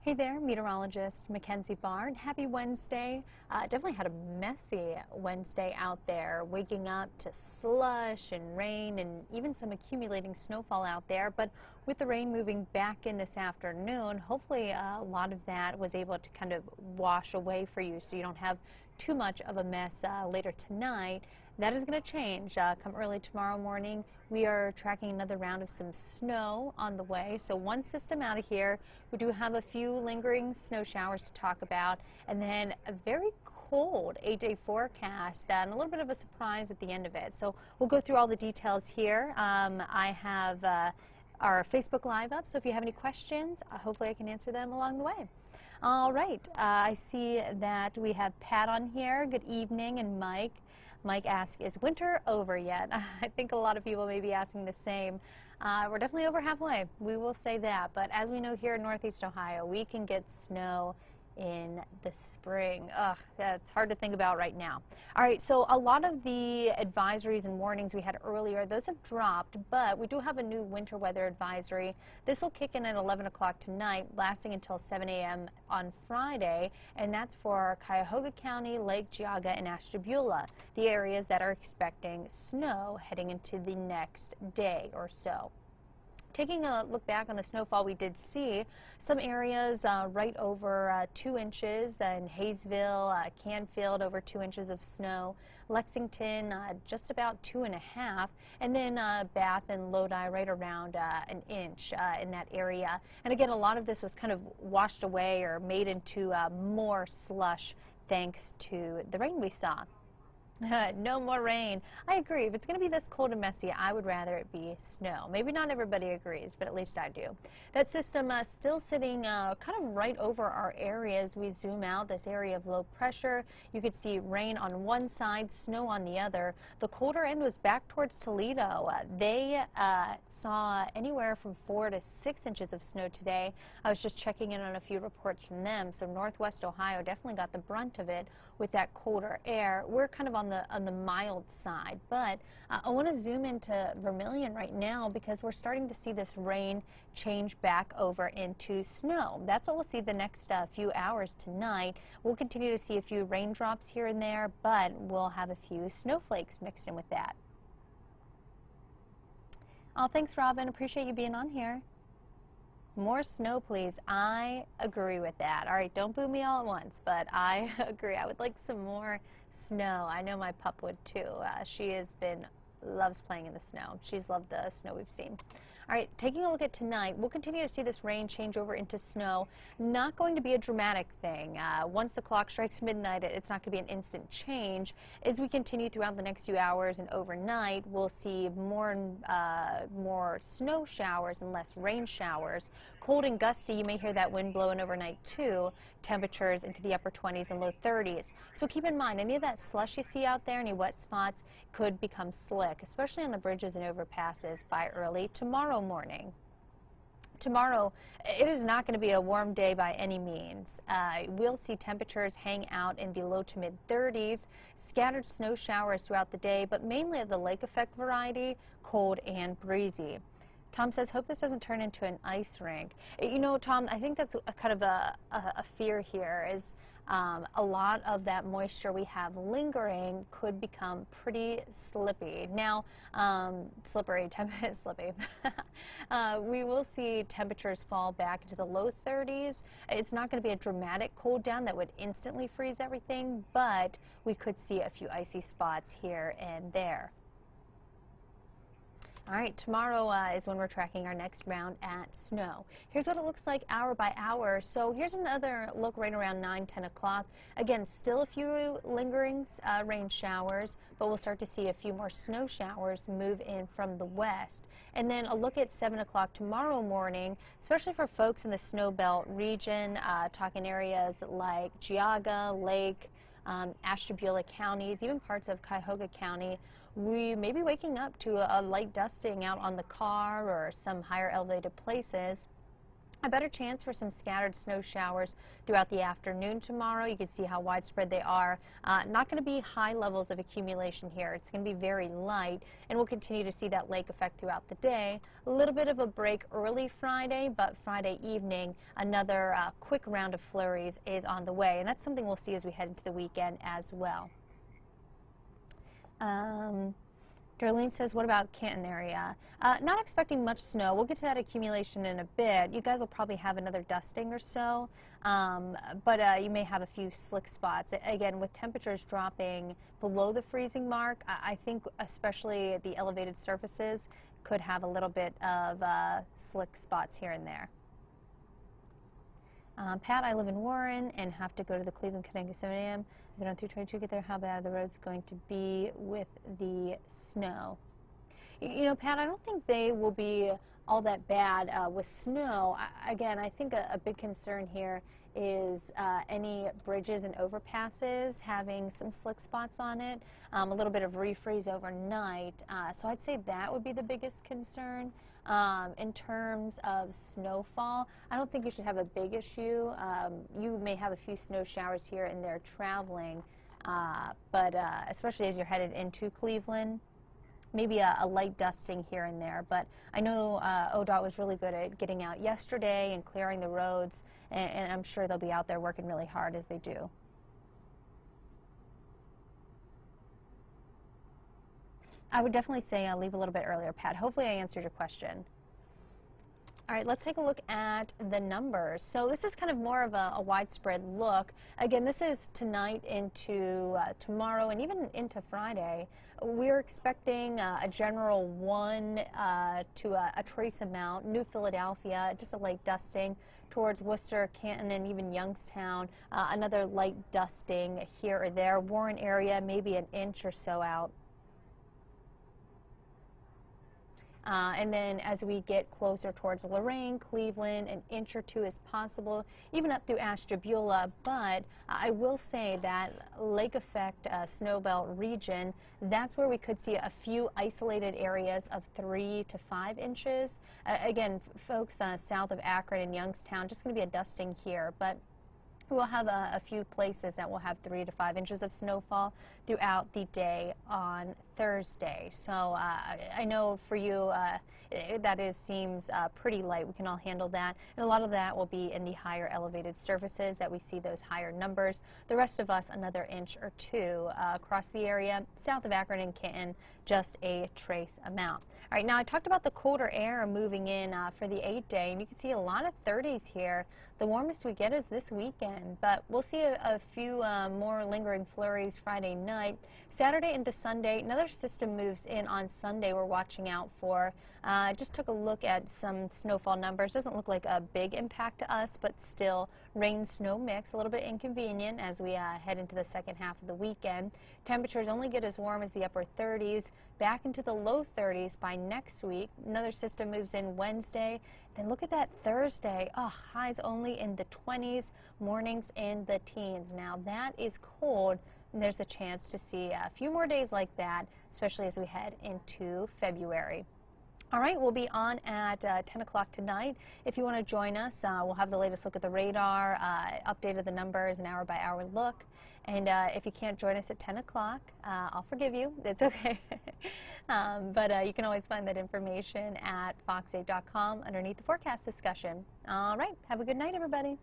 Hey there, meteorologist Mackenzie Bart. Happy Wednesday. Definitely had a messy Wednesday out there, waking up to slush and rain and even some accumulating snowfall out there. But with the rain moving back in this afternoon, hopefully a lot of that was able to kind of wash away for you so you don't have too much of a mess later tonight. That is going to change come early tomorrow morning. We are tracking another round of some snow on the way. So one system out of here. We do have a few lingering snow showers to talk about, and then a very cold 8-day forecast and a little bit of a surprise at the end of it. So we'll go through all the details here. I have our Facebook Live up, so if you have any questions, hopefully I can answer them along the way. All right, I see that we have Pat on here. Good evening, and Mike. Mike asks, is winter over yet? I think a lot of people may be asking the same. We're definitely over halfway. We will say that. But as we know here in Northeast Ohio, we can get snow in the spring. Ugh, that's hard to think about right now. All right, so a lot of the advisories and warnings we had earlier, those have dropped, but we do have a new winter weather advisory. This will kick in at 11 o'clock tonight, lasting until 7 a.m. on Friday, and that's for Cuyahoga County, Lake Geauga, and Ashtabula, the areas that are expecting snow heading into the next day or so. Taking a look back on the snowfall, we did see some areas right over 2 inches in Hayesville, Canfield over 2 inches of snow, Lexington just about 2.5, and then Bath and Lodi right around an inch in that area. And again, a lot of this was kind of washed away or made into more slush thanks to the rain we saw. No more rain. I agree. If it's going to be this cold and messy, I would rather it be snow. Maybe not everybody agrees, but at least I do. That system still sitting kind of right over our area as we zoom out. This area of low pressure. You could see rain on one side, snow on the other. The colder end was back towards Toledo. They saw anywhere from 4 to 6 inches of snow today. I was just checking in on a few reports from them. So Northwest Ohio definitely got the brunt of it with that colder air. We're kind of on the mild side, but I want to zoom into Vermilion right now because we're starting to see this rain change back over into snow. That's what we'll see the next few hours tonight. We'll continue to see a few raindrops here and there, but we'll have a few snowflakes mixed in with that. Oh, thanks, Robin. Appreciate you being on here. More snow, please. I agree with that. All right, don't boo me all at once, but I agree. I would like some more snow. I know my pup would too. She loves playing in the snow. She's loved the snow we've seen. All right, taking a look at tonight, we'll continue to see this rain change over into snow. Not going to be a dramatic thing. Once the clock strikes midnight, it's not going to be an instant change. As we continue throughout the next few hours and overnight, we'll see more snow showers and less rain showers. Cold and gusty, you may hear that wind blowing overnight too. Temperatures into the upper 20s and low 30s. So keep in mind, any of that slush you see out there, any wet spots, could become slick, especially on the bridges and overpasses by early tomorrow morning. Tomorrow, it is not going to be a warm day by any means. We'll see temperatures hang out in the low to mid 30s, scattered snow showers throughout the day, but mainly of the lake effect variety, cold and breezy. Tom says, hope this doesn't turn into an ice rink. You know, Tom, I think that's kind of a fear here is a lot of that moisture we have lingering could become pretty slippy. Now, slippy. We will see temperatures fall back into the low 30s. It's not going to be a dramatic cold down that would instantly freeze everything, but we could see a few icy spots here and there. All right, tomorrow is when we're tracking our next round at snow. Here's what it looks like hour by hour. So here's another look right around 9, 10 o'clock. Again, still a few lingering rain showers, but we'll start to see a few more snow showers move in from the west. And then a look at 7 o'clock tomorrow morning, especially for folks in the snow belt region, talking areas like Geauga, Lake, Ashtabula counties, even parts of Cuyahoga County. We may be waking up to a light dusting out on the car or some higher elevated places. A better chance for some scattered snow showers throughout the afternoon tomorrow. You can see how widespread they are. Not going to be high levels of accumulation here. It's going to be very light, and we'll continue to see that lake effect throughout the day. A little bit of a break early Friday, but Friday evening, another quick round of flurries is on the way, and that's something we'll see as we head into the weekend as well. Darlene says, what about Canton area? Not expecting much snow. We'll get to that accumulation in a bit. You guys will probably have another dusting or so, but you may have a few slick spots. Again, with temperatures dropping below the freezing mark, I think especially the elevated surfaces could have a little bit of slick spots here and there. Pat, I live in Warren and have to go to the Cleveland Connecticut 7 a.m. I get on 322, get there. How bad the road's going to be with the snow? You know, Pat, I don't think they will be all that bad with snow. Again, I think a big concern here is any bridges and overpasses having some slick spots on it, a little bit of refreeze overnight. So I'd say that would be the biggest concern. In terms of snowfall, I don't think you should have a big issue. You may have a few snow showers here and there traveling, but especially as you're headed into Cleveland, maybe a light dusting here and there. But I know ODOT was really good at getting out yesterday and clearing the roads, and I'm sure they'll be out there working really hard as they do. I would definitely say leave a little bit earlier, Pat. Hopefully I answered your question. All right, let's take a look at the numbers. So this is kind of more of a widespread look. Again, this is tonight into tomorrow and even into Friday. We're expecting a general 1 to a trace amount. New Philadelphia, just a light dusting towards Worcester, Canton, and even Youngstown. Another light dusting here or there. Warren area, maybe an inch or so out. And then as we get closer towards Lorraine, Cleveland, an inch or two is possible, even up through Ashtabula. But I will say that lake effect snowbelt region, that's where we could see a few isolated areas of 3 to 5 inches. Again, folks south of Akron and Youngstown, just going to be a dusting here. But we'll have a few places that will have 3 to 5 inches of snowfall throughout the day on Thursday. So I know for you that seems pretty light. We can all handle that. And a lot of that will be in the higher elevated surfaces that we see those higher numbers. The rest of us, another inch or two across the area. South of Akron and Canton, just a trace amount. All right, now I talked about the colder air moving in for the 8-day, and you can see a lot of 30s here. The warmest we get is this weekend, but we'll see a few more lingering flurries Friday night. Saturday into Sunday, another system moves in on Sunday we're watching out for. Just took a look at some snowfall numbers. Doesn't look like a big impact to us, but still rain-snow mix, a little bit inconvenient as we head into the second half of the weekend. Temperatures only get as warm as the upper 30s, back into the low 30s by next week. Another system moves in Wednesday. Then look at that Thursday. Oh, highs only in the 20s, mornings in the teens. Now that is cold, and there's a chance to see a few more days like that, especially as we head into February. All right, we'll be on at 10 o'clock tonight. If you want to join us, we'll have the latest look at the radar, updated the numbers, an hour-by-hour look. And if you can't join us at 10 o'clock, I'll forgive you. It's okay. But you can always find that information at fox8.com underneath the forecast discussion. All right, have a good night, everybody.